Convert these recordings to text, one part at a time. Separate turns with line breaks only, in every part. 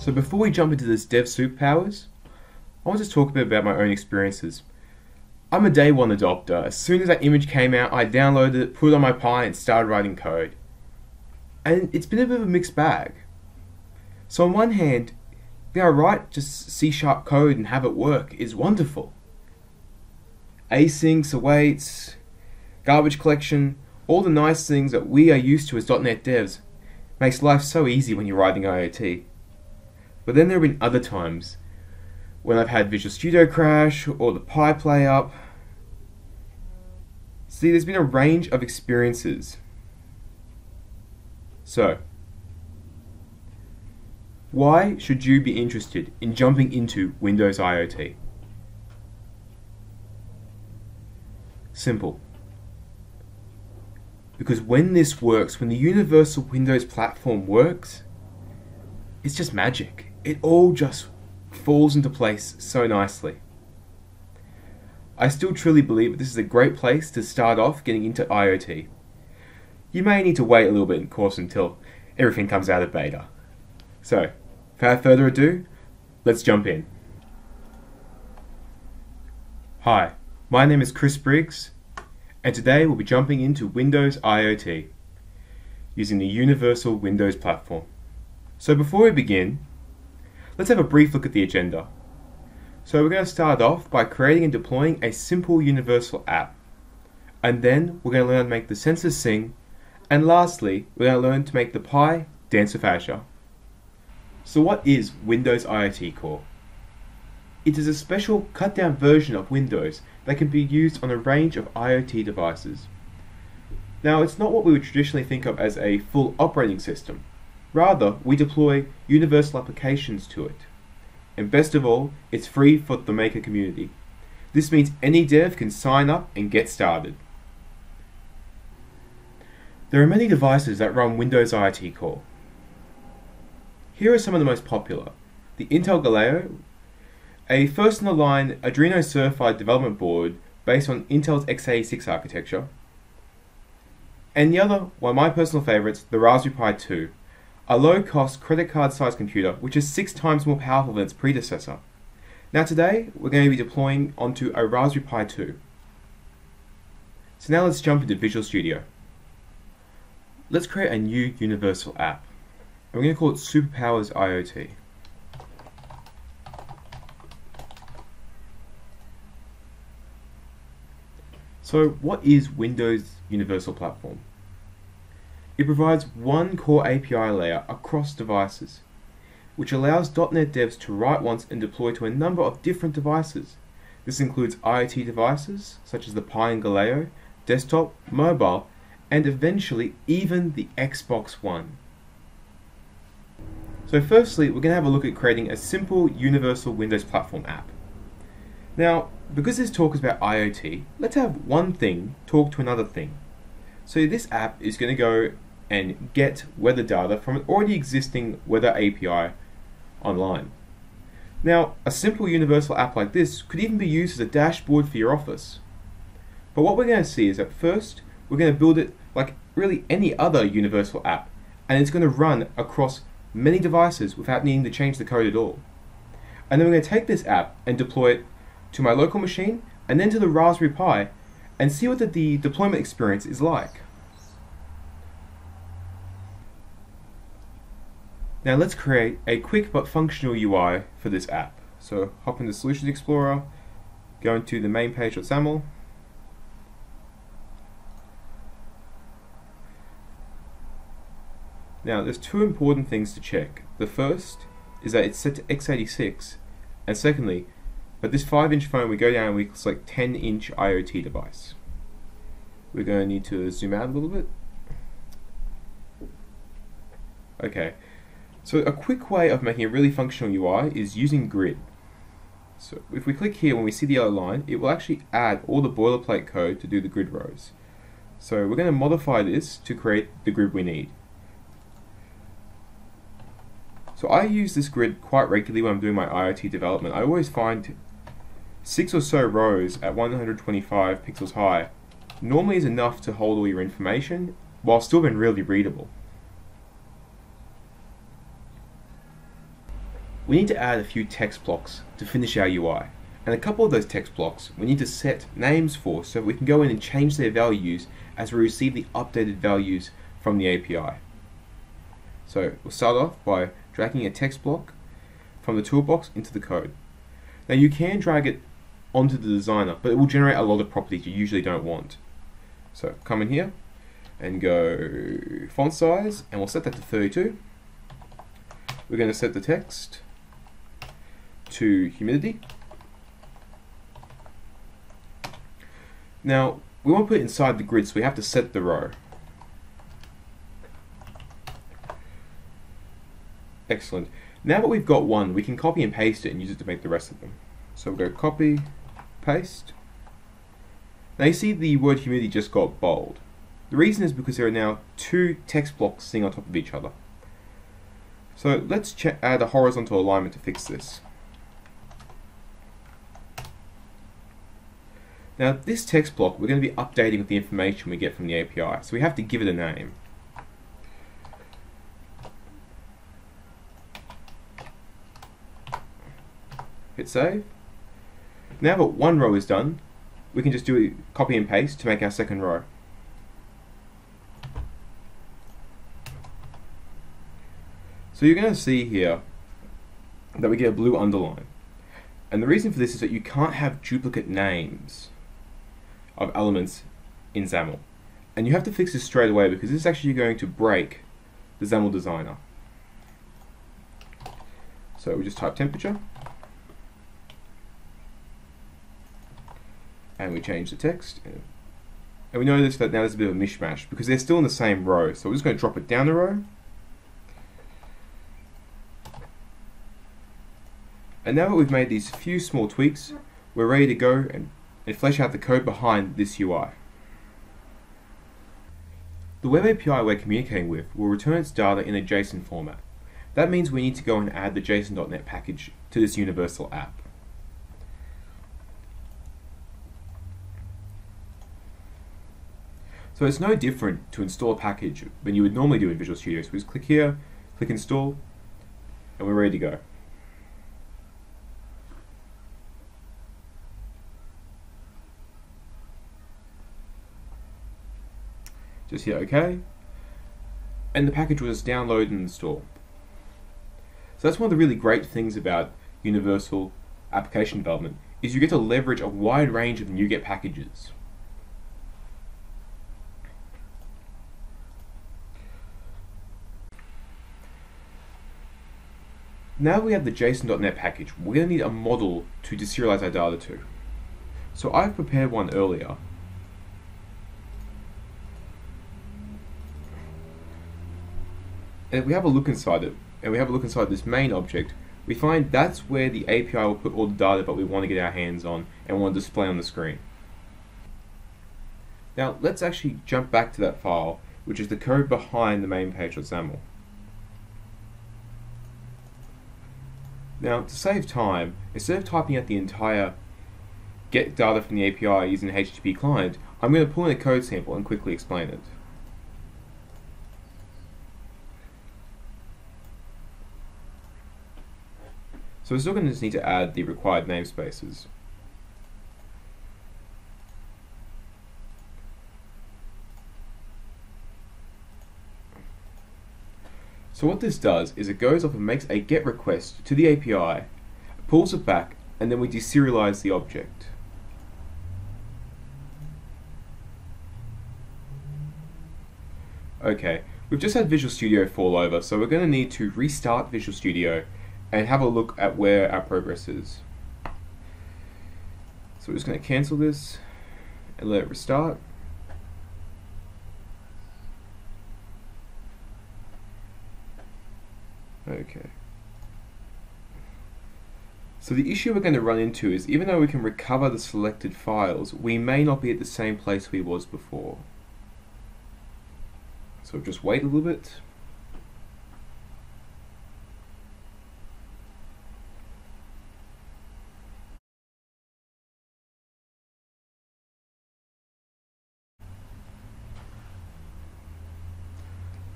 So before we jump into this dev superpowers, I want to talk a bit about my own experiences. I'm a day one adopter. As soon as that image came out, I downloaded it, put it on my Pi and started writing code. And it's been a bit of a mixed bag. So on one hand, being able to write just C# code and have it work is wonderful. Asyncs, awaits, garbage collection, all the nice things that we are used to as .NET devs makes life so easy when you're writing IoT. But then there have been other times when I've had Visual Studio crash or the Pi play up. See, there's been a range of experiences. So, why should you be interested in jumping into Windows IoT? Simple. Because when this works, when the universal Windows platform works, it's just magic. It all just falls into place so nicely. I still truly believe that this is a great place to start off getting into IoT. You may need to wait a little bit, of course, until everything comes out of beta. So, without further ado, let's jump in. Hi, my name is Chris Briggs, and today we'll be jumping into Windows IoT using the Universal Windows Platform. So before we begin, let's have a brief look at the agenda. So we're going to start off by creating and deploying a simple universal app. And then we're going to learn to make the sensors sing. And lastly, we're going to learn to make the Pi dance with Azure. So what is Windows IoT Core? It is a special cut-down version of Windows that can be used on a range of IoT devices. Now, it's not what we would traditionally think of as a full operating system. Rather, we deploy universal applications to it. And best of all, it's free for the maker community. This means any dev can sign up and get started. There are many devices that run Windows IoT Core. Here are some of the most popular. The Intel Galileo, a first-in-the-line Adreno certified development board based on Intel's x86 architecture. And the other, one of my personal favorites, the Raspberry Pi 2. A low-cost credit card-sized computer which is 6 times more powerful than its predecessor. Now today, we're going to be deploying onto a Raspberry Pi 2. So now let's jump into Visual Studio. Let's create a new universal app. And we're going to call it Superpowers IoT. So what is Windows Universal Platform? It provides one core API layer across devices, which allows .NET devs to write once and deploy to a number of different devices. This includes IoT devices, such as the Pi and Galileo, desktop, mobile, and eventually even the Xbox One. So firstly, we're going to have a look at creating a simple universal Windows platform app. Now, because this talk is about IoT, let's have one thing talk to another thing. So this app is going to go and get weather data from an already existing weather API online. Now, a simple universal app like this could even be used as a dashboard for your office. But what we're going to see is that first, we're going to build it like really any other universal app, and it's going to run across many devices without needing to change the code at all. And then we're going to take this app and deploy it to my local machine, and then to the Raspberry Pi, and see what the deployment experience is like. Now let's create a quick but functional UI for this app. So hop into Solutions Explorer, go into the main page of XAML, now there's two important things to check. The first is that it's set to x86, and secondly, at this 5-inch phone we go down and we select 10-inch IoT device. We're going to need to zoom out a little bit. Okay. So a quick way of making a really functional UI is using grid. So if we click here, when we see the yellow line, it will actually add all the boilerplate code to do the grid rows. So we're going to modify this to create the grid we need. So So I use this grid quite regularly when I'm doing my IoT development. I always find 6 or so rows at 125 pixels high normally is enough to hold all your information while still being really readable. We need to add a few text blocks to finish our UI. And a couple of those text blocks we need to set names for so we can go in and change their values as we receive the updated values from the API. So we'll start off by dragging a text block from the toolbox into the code. Now you can drag it onto the designer, but it will generate a lot of properties you usually don't want. So come in here and go font size, and we'll set that to 32. We're going to set the text to humidity. Now we want to put it inside the grid, so we have to set the row. Excellent. Now that we've got one, we can copy and paste it and use it to make the rest of them. So we'll go copy, paste. Now you see the word humidity just got bold. The reason is because there are now two text blocks sitting on top of each other. So let's add a horizontal alignment to fix this. Now this text block we're going to be updating with the information we get from the API, so we have to give it a name. Hit save. Now that one row is done, we can just do a copy and paste to make our second row. So you're going to see here that we get a blue underline. And the reason for this is that you can't have duplicate names of elements in XAML. And you have to fix this straight away because this is actually going to break the XAML designer. So we just type temperature. And we change the text, and we notice that now there's a bit of a mishmash because they're still in the same row, so we're just going to drop it down the row. And now that we've made these few small tweaks, we're ready to go and flesh out the code behind this UI. The web API we're communicating with will return its data in a JSON format. That means we need to go and add the JSON.NET package to this universal app. So it's no different to install a package than you would normally do in Visual Studio. So we just click here, click install, and we're ready to go. Just hit OK, and the package will just download and install. So that's one of the really great things about universal application development, is you get to leverage a wide range of NuGet packages. Now we have the JSON.NET package, we're going to need a model to deserialize our data to. So I've prepared one earlier. And if we have a look inside it, and we have a look inside this main object, we find that's where the API will put all the data that we want to get our hands on and want to display on the screen. Now let's actually jump back to that file, which is the code behind the main page.xaml. Now, to save time, instead of typing out the entire get data from the API using the HTTP client, I'm going to pull in a code sample and quickly explain it. So we're still going to just need to add the required namespaces. So what this does is it goes off and makes a GET request to the API, pulls it back, and then we deserialize the object. Okay, we've just had Visual Studio fall over, so we're going to need to restart Visual Studio and have a look at where our progress is. So we're just going to cancel this and let it restart. Okay. So the issue we're going to run into is even though we can recover the selected files, we may not be at the same place we was before. So just wait a little bit.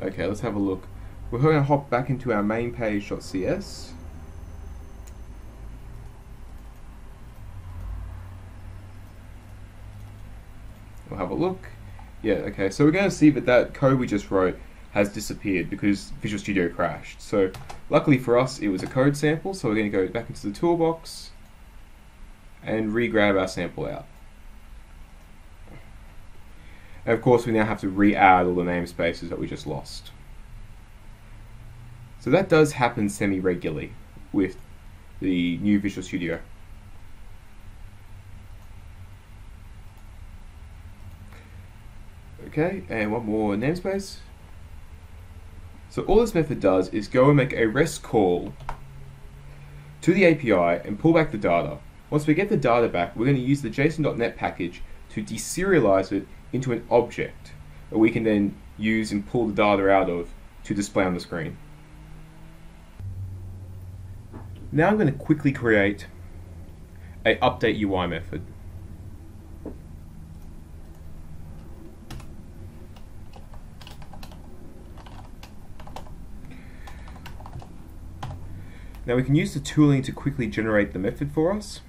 Okay, let's have a look. We're going to hop back into our main page.cs. We'll have a look. Yeah, okay, so we're going to see that that code we just wrote has disappeared because Visual Studio crashed. So luckily for us, it was a code sample, so we're going to go back into the toolbox and re-grab our sample out. And of course, we now have to re-add all the namespaces that we just lost. So that does happen semi-regularly with the new Visual Studio. Okay, and one more namespace. So all this method does is go and make a REST call to the API and pull back the data. Once we get the data back, we're going to use the JSON.NET package to deserialize it into an object that we can then use and pull the data out of to display on the screen. Now I'm going to quickly create a update UI method. Now we can use the tooling to quickly generate the method for us.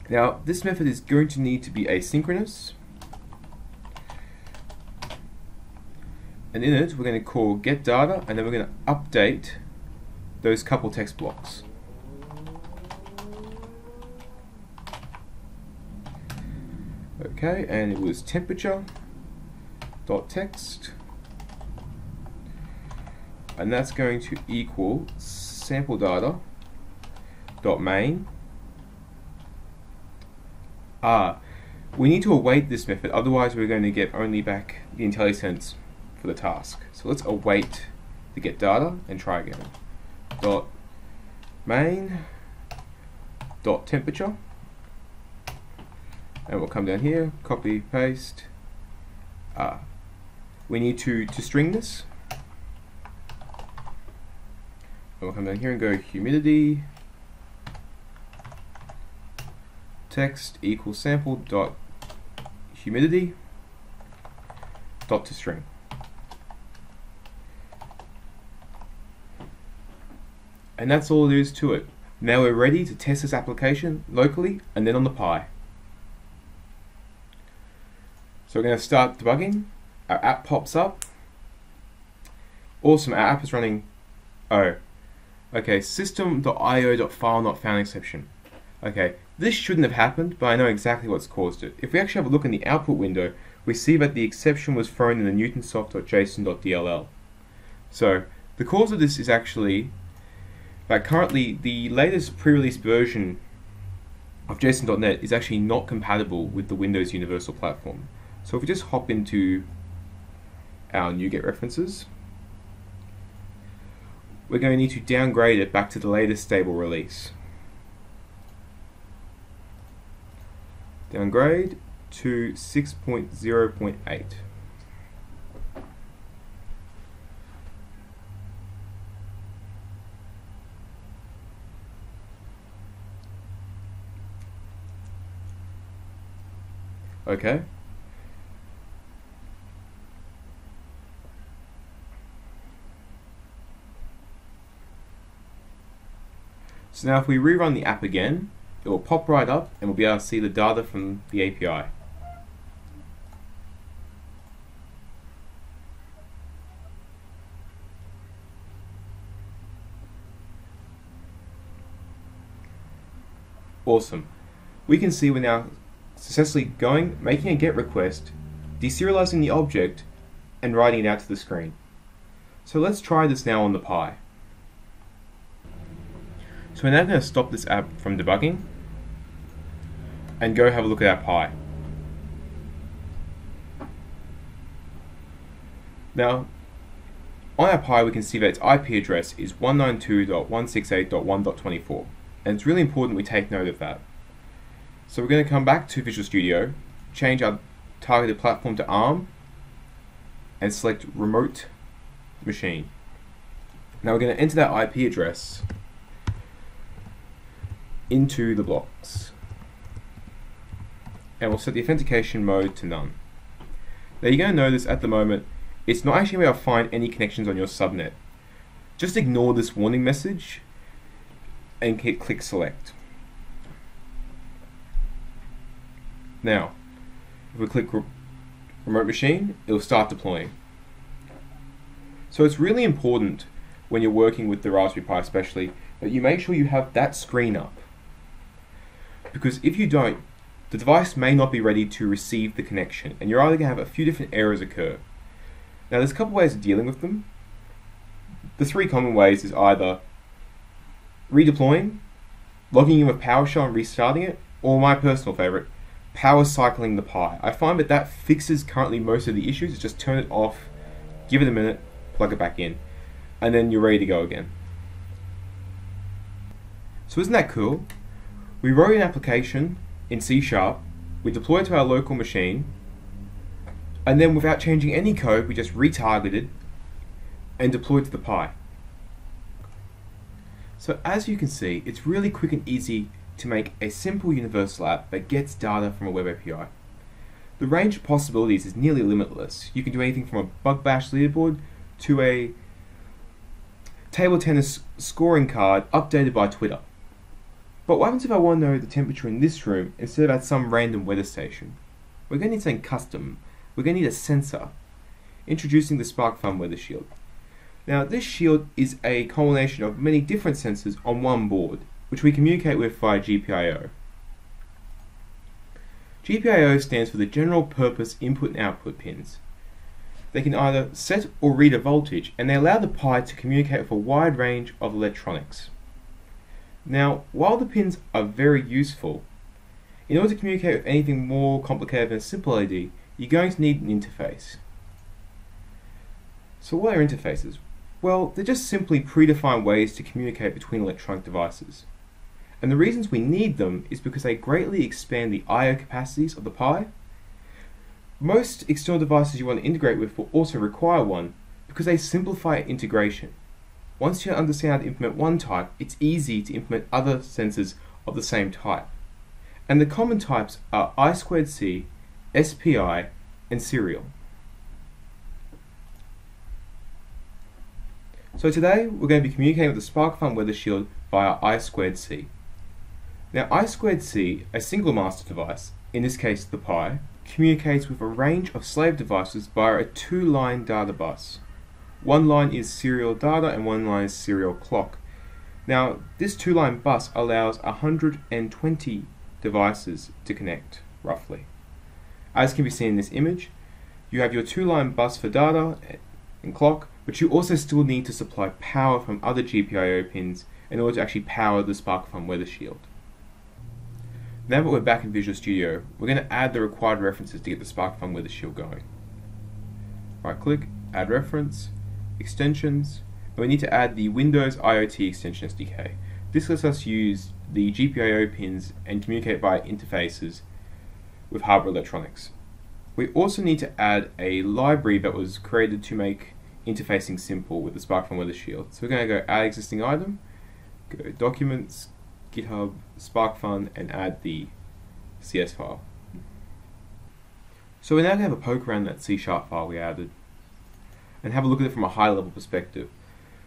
Now this method is going to need to be asynchronous, and in it we're going to call getData, and then we're going to update those couple text blocks. Okay, and it was temperature.text, and that's going to equal sample data.main. We need to await this method, otherwise we're going to get only back the IntelliSense for the task. So let's await the get data and try again. .main.temperature, and we'll come down here, copy, paste. We need to string this. We'll come down here and go humidity text equals sample dot humidity dot to string. And that's all there is to it. Now we're ready to test this application locally and then on the Pi. So we're going to start debugging. Our app pops up. Awesome, our app is running. Oh. Okay, system.io.file not found exception. Okay, this shouldn't have happened, but I know exactly what's caused it. If we actually have a look in the output window, we see that the exception was thrown in the newtonsoft.json.dll. So, the cause of this is actually that currently the latest pre-release version of JSON.NET is actually not compatible with the Windows Universal Platform. So if we just hop into our NuGet references, we're going to need to downgrade it back to the latest stable release. Downgrade to 6.0.8. Okay. So now if we rerun the app again, it will pop right up and we'll be able to see the data from the API. Awesome. We can see we're now successfully making a GET request, deserializing the object, and writing it out to the screen. So let's try this now on the Pi. So we're now going to stop this app from debugging and go have a look at our Pi. Now, on our Pi we can see that its IP address is 192.168.1.24, and it's really important we take note of that. So we're going to come back to Visual Studio, change our targeted platform to ARM, and select Remote Machine. Now we're going to enter that IP address into the blocks, and we'll set the authentication mode to none. Now you're going to notice at the moment it's not actually going to find any connections on your subnet. Just ignore this warning message and click select. Now, if we click remote machine, it'll start deploying. So it's really important when you're working with the Raspberry Pi especially that you make sure you have that screen up. Because if you don't, the device may not be ready to receive the connection, and you're either going to have a few different errors occur. Now there's a couple ways of dealing with them. The three common ways is either redeploying, logging in with PowerShell and restarting it, or my personal favorite, power cycling the Pi. I find that fixes currently most of the issues. It's just turn it off, give it a minute, plug it back in, and then you're ready to go again. So isn't that cool? We wrote an application in C#, we deployed it to our local machine, and then without changing any code, we just retargeted and deployed to the Pi. So as you can see, it's really quick and easy to make a simple universal app that gets data from a web API. The range of possibilities is nearly limitless. You can do anything from a bug bash leaderboard to a table tennis scoring card updated by Twitter. But what happens if I want to know the temperature in this room instead of at some random weather station? We're going to need something custom. We're going to need a sensor. Introducing the SparkFun Weather Shield. Now this shield is a combination of many different sensors on one board, which we communicate with via GPIO. GPIO stands for the General Purpose Input and Output pins. They can either set or read a voltage, and they allow the Pi to communicate with a wide range of electronics. Now, while the pins are very useful, in order to communicate with anything more complicated than a simple LED, you're going to need an interface. So what are interfaces? Well, they're just simply predefined ways to communicate between electronic devices. And the reasons we need them is because they greatly expand the I/O capacities of the Pi. Most external devices you want to integrate with will also require one because they simplify integration. Once you understand how to implement one type, it's easy to implement other sensors of the same type. And the common types are I2C, SPI, and serial. So today we're going to be communicating with the SparkFun Weather Shield via I2C. Now I2C, a single master device, in this case the Pi, communicates with a range of slave devices via a two-line data bus. One line is serial data and one line is serial clock. Now this two-line bus allows 120 devices to connect, roughly. As can be seen in this image, you have your two-line bus for data and clock, but you also still need to supply power from other GPIO pins in order to actually power the SparkFun Weather Shield. Now that we're back in Visual Studio, we're going to add the required references to get the SparkFun Weather Shield going. Right click, add reference, extensions, and we need to add the Windows IoT extension SDK. This lets us use the GPIO pins and communicate via interfaces with hardware electronics. We also need to add a library that was created to make interfacing simple with the SparkFun Weather Shield. So we're going to go add existing item, go documents, GitHub, SparkFun, and add the CS file. So we're now going to have a poke around that C# file we added and have a look at it from a high level perspective.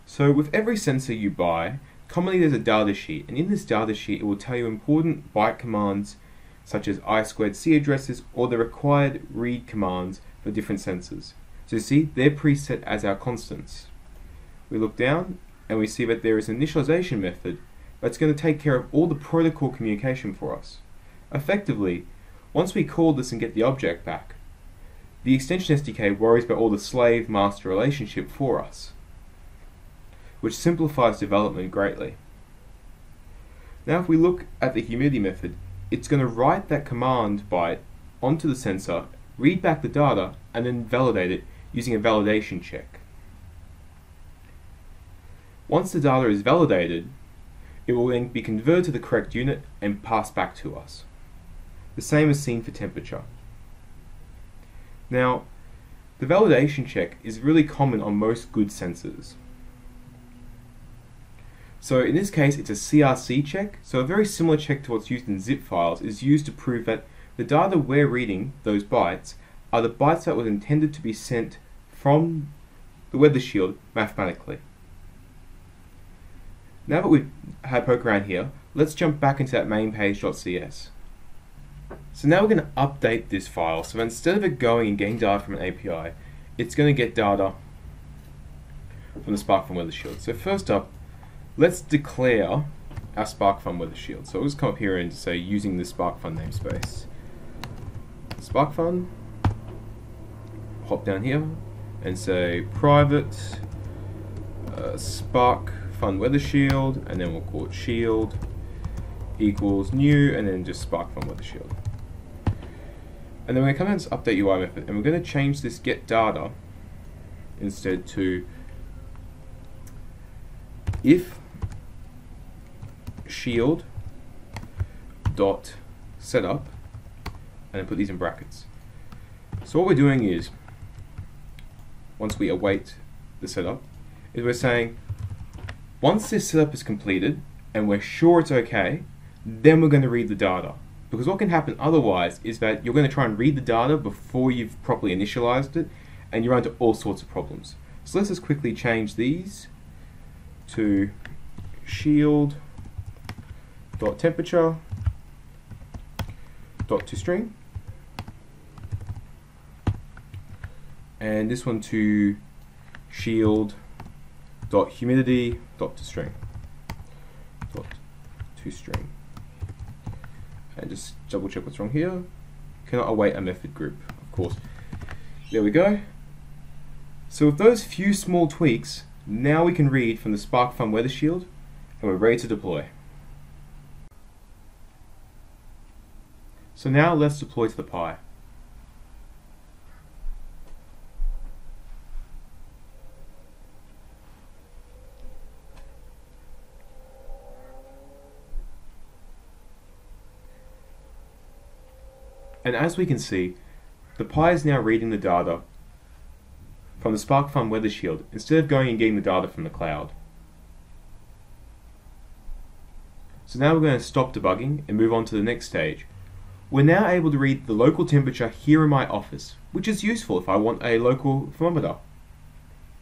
So with every sensor you buy, commonly there's a data sheet, and in this data sheet it will tell you important byte commands such as I2C addresses or the required read commands for different sensors. So you see, they're preset as our constants. We look down and we see that there is an initialization method that's going to take care of all the protocol communication for us. Effectively, once we call this and get the object back, the extension SDK worries about all the slave-master relationship for us, which simplifies development greatly. Now if we look at the humidity method, it's going to write that command byte onto the sensor, read back the data, and then validate it using a validation check. Once the data is validated, it will then be converted to the correct unit and passed back to us. The same is seen for temperature. Now, the validation check is really common on most good sensors. So in this case, it's a CRC check. So a very similar check to what's used in zip files is used to prove that the data we're reading, those bytes, are the bytes that were intended to be sent from the weather shield mathematically. Now that we've had a poke around here, let's jump back into that main page.cs. So now we're going to update this file, so instead of it going and getting data from an API, it's going to get data from the SparkFun Weather Shield. So first up, let's declare our SparkFun Weather Shield. So we'll just come up here and say using the SparkFun namespace. SparkFun, hop down here and say private SparkFun Weather Shield, and then we'll call it shield equals new, and then just SparkFun Weather Shield. And then we're going to come down to this update UI method, and we're going to change this get data instead to if shield dot setup, and then put these in brackets. So what we're doing is, once we await the setup, is we're saying once this setup is completed and we're sure it's okay, then we're going to read the data. Because what can happen otherwise is that you're going to try and read the data before you've properly initialized it, and you run into all sorts of problems. So let's just quickly change these to shield.temperature.toString, and this one to shield.humidity.toString. And just double check what's wrong here. Cannot await a method group, of course. There we go. So with those few small tweaks, now we can read from the SparkFun Weather Shield, and we're ready to deploy. So now let's deploy to the Pi. And as we can see, the Pi is now reading the data from the SparkFun Weather Shield instead of going and getting the data from the cloud. So now we're going to stop debugging and move on to the next stage. We're now able to read the local temperature here in my office, which is useful if I want a local thermometer.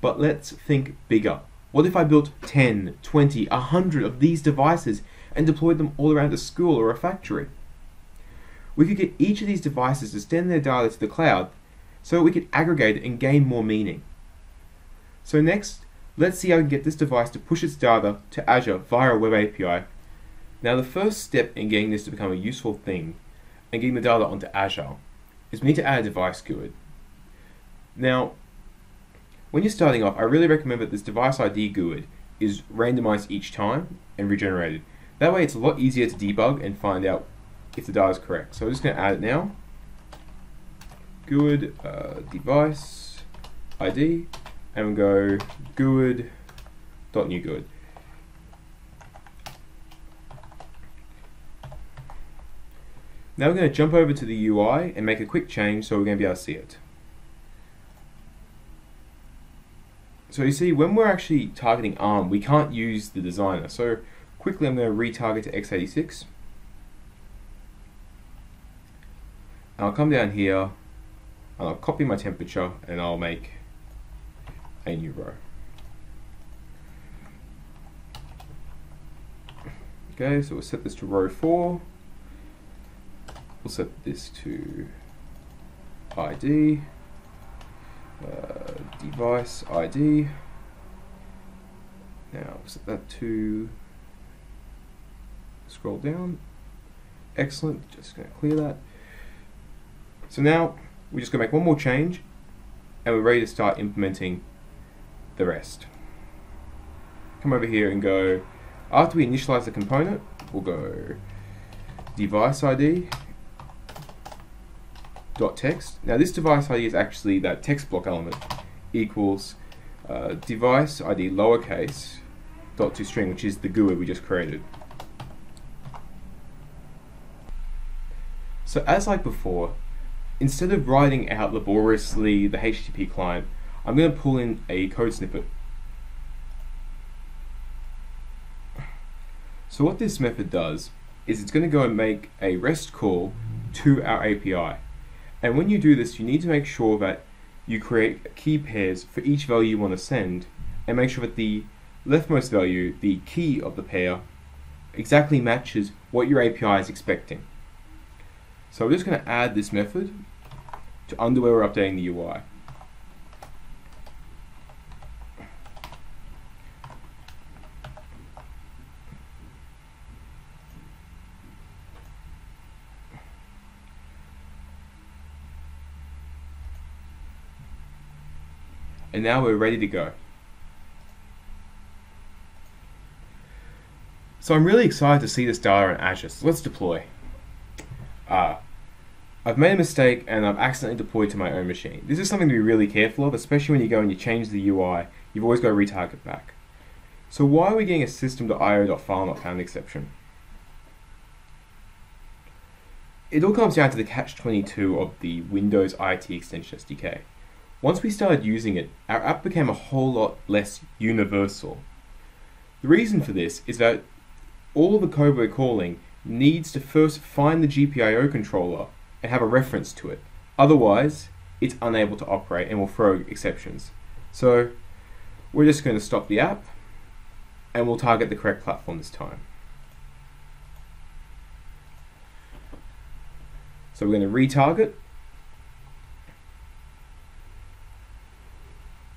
But let's think bigger. What if I built 10, 20, 100 of these devices and deployed them all around a school or a factory? We could get each of these devices to send their data to the cloud so we could aggregate it and gain more meaning. So next, let's see how we can get this device to push its data to Azure via a web API. Now the first step in getting this to become a useful thing and getting the data onto Azure is we need to add a device GUID. Now, when you're starting off, I really recommend that this device ID GUID is randomized each time and regenerated. That way it's a lot easier to debug and find out if the data is correct. So I'm just going to add it now. GUID device ID, and we'll go GUID.newGUID. Now we're going to jump over to the UI and make a quick change so we're going to be able to see it. So you see, when we're actually targeting ARM, we can't use the designer. So quickly I'm going to retarget to x86. And I'll come down here and I'll copy my temperature and I'll make a new row. Okay, so we'll set this to row 4. We'll set this to ID, device ID. Now we'll set that to, scroll down. Excellent, just going to clear that. So now we're just going to make one more change and we're ready to start implementing the rest. Come over here and go, after we initialize the component, we'll go device ID dot text. Now this device ID is actually that text block element equals device ID lowercase dot toString, which is the GUID we just created. So as like before, instead of writing out laboriously the HTTP client, I'm going to pull in a code snippet. So what this method does is it's going to go and make a REST call to our API. And when you do this, you need to make sure that you create key pairs for each value you want to send, and make sure that the leftmost value, the key of the pair, exactly matches what your API is expecting. So we're just going to add this method to under where we're updating the UI. And now we're ready to go. So I'm really excited to see this data in Azure, so let's deploy. I've made a mistake and I've accidentally deployed to my own machine. This is something to be really careful of, especially when you go and you change the UI, you've always got to retarget back. So why are we getting a system.io.file.found exception? It all comes down to the catch-22 of the Windows IoT extension SDK. Once we started using it, our app became a whole lot less universal. The reason for this is that all of the code we're calling needs to first find the GPIO controller and have a reference to it. Otherwise, it's unable to operate and will throw exceptions. So we're just going to stop the app and we'll target the correct platform this time. So we're going to retarget.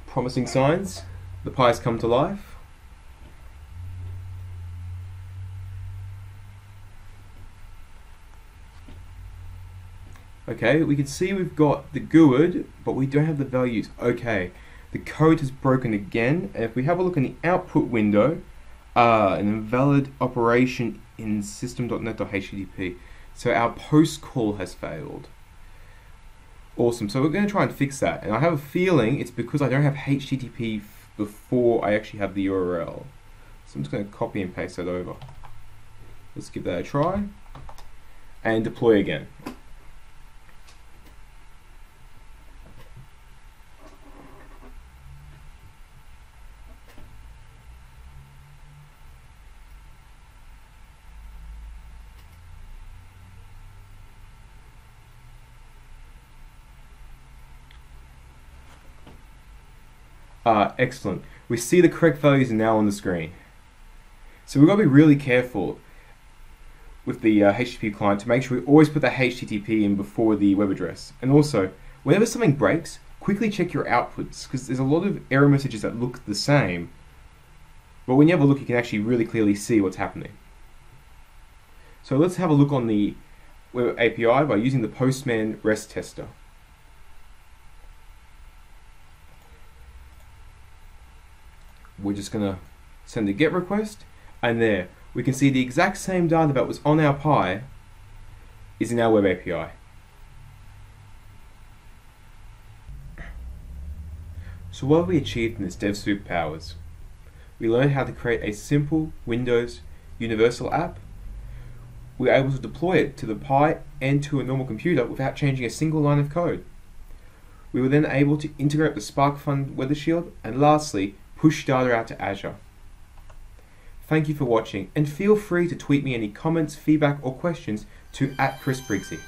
Promising signs. The pies come to life. Okay, we can see we've got the GUID, but we don't have the values. Okay, the code has broken again, and if we have a look in the output window, an invalid operation in system.net.http. So our post call has failed. Awesome, so we're going to try and fix that, and I have a feeling it's because I don't have HTTP before I actually have the URL. So I'm just going to copy and paste that over. Let's give that a try, and deploy again. Excellent. We see the correct values now on the screen. So we've got to be really careful with the HTTP client to make sure we always put the HTTP in before the web address. And also, whenever something breaks, quickly check your outputs, because there's a lot of error messages that look the same, but when you have a look, you can actually really clearly see what's happening. So let's have a look on the web API by using the Postman REST tester. We're just going to send a GET request, and there we can see the exact same data that was on our Pi is in our web API. So what have we achieved in this Dev Superpowers? We learned how to create a simple Windows universal app. We were able to deploy it to the Pi and to a normal computer without changing a single line of code. We were then able to integrate the SparkFun Weather Shield, and lastly, push data out to Azure. Thank you for watching, and feel free to tweet me any comments, feedback or questions to @ChrisBriggsy.